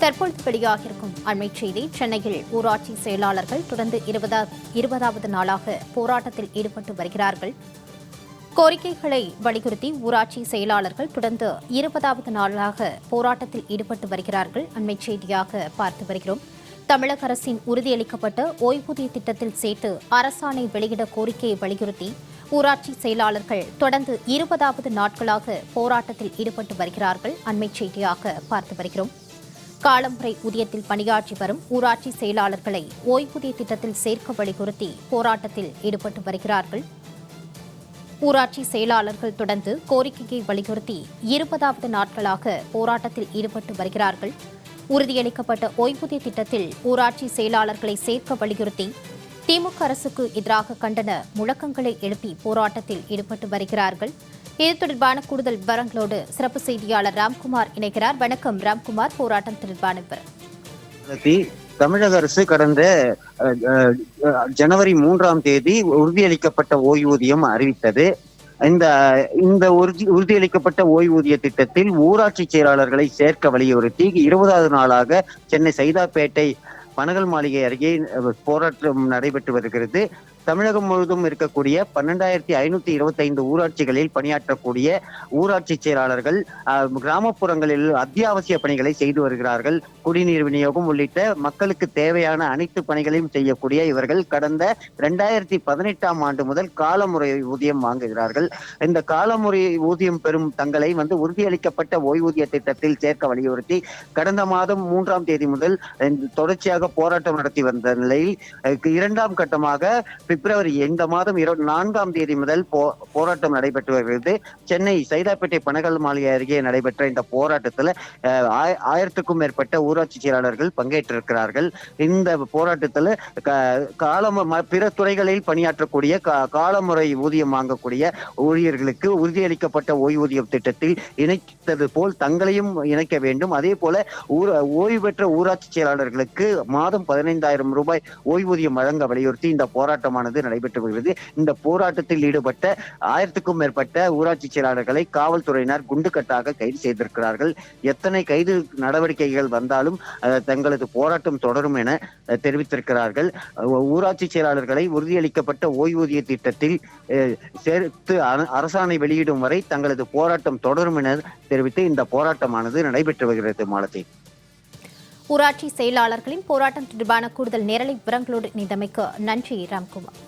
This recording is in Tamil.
தற்பொழுது வெளியாகியிருக்கும் அண்மைச் செய்தி. சென்னையில் ஊராட்சி செயலாளர்கள் தொடர்ந்து 20வது நாளாக போராட்டத்தில் ஈடுபட்டு வருகிறார்கள். கோரிக்கைகளை வலியுறுத்தி ஊராட்சி செயலாளர்கள் தொடர்ந்து 20வது நாளாக போராட்டத்தில் ஈடுபட்டு வருகிறார்கள். அண்மைச் செய்தியாக பார்த்து வருகிறோம். தமிழக அரசின் உறுதியளிக்கப்பட்ட ஓய்வூதிய திட்டத்தில் சேர்த்து அரசாணை வெளியிட கோரிக்கையை வலியுறுத்தி ஊராட்சி செயலாளர்கள் தொடர்ந்து 20வது நாட்களாக போராட்டத்தில் ஈடுபட்டு வருகிறார்கள். அண்மைச் செய்தியாக பார்த்து வருகிறோம். காலமுறை ஊதியத்தில் பணியாற்றி வரும் ஊராட்சி செயலாளர்களை ஓய்வூதிய திட்டத்தில் சேர்க்க வலியுறுத்தி போராட்டத்தில் ஈடுபட்டு வருகிறார்கள். ஊராட்சி செயலாளர்கள் தொடர்ந்து கோரிக்கையை வலியுறுத்தி 20வது நாட்களாக போராட்டத்தில் ஈடுபட்டு வருகிறார்கள். உறுதியளிக்கப்பட்ட ஓய்வூதிய திட்டத்தில் ஊராட்சி செயலாளர்களை சேர்க்க வலியுறுத்தி திமுக அரசுக்கு எதிராக கண்டன முழக்கங்களை எழுப்பி போராட்டத்தில் ஈடுபட்டு வருகிறார்கள். இது தொடர்பான கூடுதல் விவரங்களோடு சிறப்பு செய்தியாளர் ராம்குமார் இணைகிறார். வணக்கம் ராம்குமார், போராட்டம் தொடர்பான விவரம். தமிழக அரசு கடந்த ஜனவரி 3ஆம் தேதி உறுதியளிக்கப்பட்ட ஓய்வூதியம் அறிவித்தது. இந்த உறுதியளிக்கப்பட்ட ஓய்வூதிய திட்டத்தில் ஊராட்சி செயலாளர்களை சேர்க்க வலியுறுத்தி 20வது நாளாக சென்னை சைதாப்பேட்டை பனகல் மாளிகை அருகே போராட்டம் நடைபெற்று வருகிறது. தமிழகம் முழுவதும் இருக்கக்கூடிய 12,525 ஊராட்சிகளில் பணியாற்றக்கூடிய ஊராட்சி செயலாளர்கள் கிராமப்புறங்களில் அத்தியாவசிய பணிகளை செய்து வருகிறார்கள். குடிநீர் விநியோகம் உள்ளிட்ட மக்களுக்கு தேவையான அனைத்து பணிகளையும் செய்யக்கூடிய இவர்கள் கடந்த 2018ஆம் ஆண்டு முதல் காலமுறை ஊதியம் வாங்குகிறார்கள். இந்த காலமுறை ஊதியம் பெறும் தங்களை உறுதியளிக்கப்பட்ட ஓய்வூதிய திட்டத்தில் சேர்க்க வலியுறுத்தி கடந்த மாதம் 3ஆம் தேதி முதல் தொடர்ச்சியாக போராட்டம் நடத்தி வந்த நிலையில் 2ஆம் கட்டமாக பிப்ரவரி இந்த மாதம் 4ஆம் தேதி முதல் போராட்டம் நடைபெற்று வருகிறது. சென்னை சைதாப்பேட்டை பனகல் மாளிகை அருகே நடைபெற்ற இந்த போராட்டத்தில் 1000க்கும் மேற்பட்ட ஊராட்சி செயலாளர்கள் பங்கேற்றிருக்கிறார்கள். இந்த போராட்டத்தில் பிற துறைகளில் பணியாற்றக்கூடிய காலமுறை ஊதியம் வாங்கக்கூடிய ஊழியர்களுக்கு உறுதியளிக்கப்பட்ட ஓய்வூதியம் திட்டத்தில் இணைத்தது போல் தங்களையும் இணைக்க வேண்டும். அதே போல ஓய்வு பெற்ற ஊராட்சி செயலாளர்களுக்கு மாதம் 15,000 ரூபாய் ஓய்வூதியம் வழங்க வலியுறுத்தி இந்த போராட்டமானது நடைபெற்று வருகிறது. இந்த போராட்டத்தில் ஈடுபட்ட 1000க்கும் மேற்பட்ட ஊராட்சி செயலாளர்களை காவல்துறையினர் குண்டுக்கட்டாக கைது செய்திருக்கிறார்கள். எத்தனை கைது நடவடிக்கைகள் வந்தாலும் தங்களது போராட்டம் தொடரும் என தெரிவித்திருக்கிறார்கள். ஊராட்சி செயலாளர்களை உறுதியளிக்கப்பட்ட ஓய்வூதிய திட்டத்தில் சேர்த்து அரசாணை வெளியிடும் வரை தங்களது போராட்டம் தொடரும் என தெரிவித்து இந்த போராட்டமானது நடைபெற்று வருகிறது. மாலதி, ஊராட்சி செயலாளர்களின் போராட்டம் தொடர்பான கூடுதல் நேரலை விவரங்களோடு இணைந்தமைக்கு நன்றி ராம்குமார்.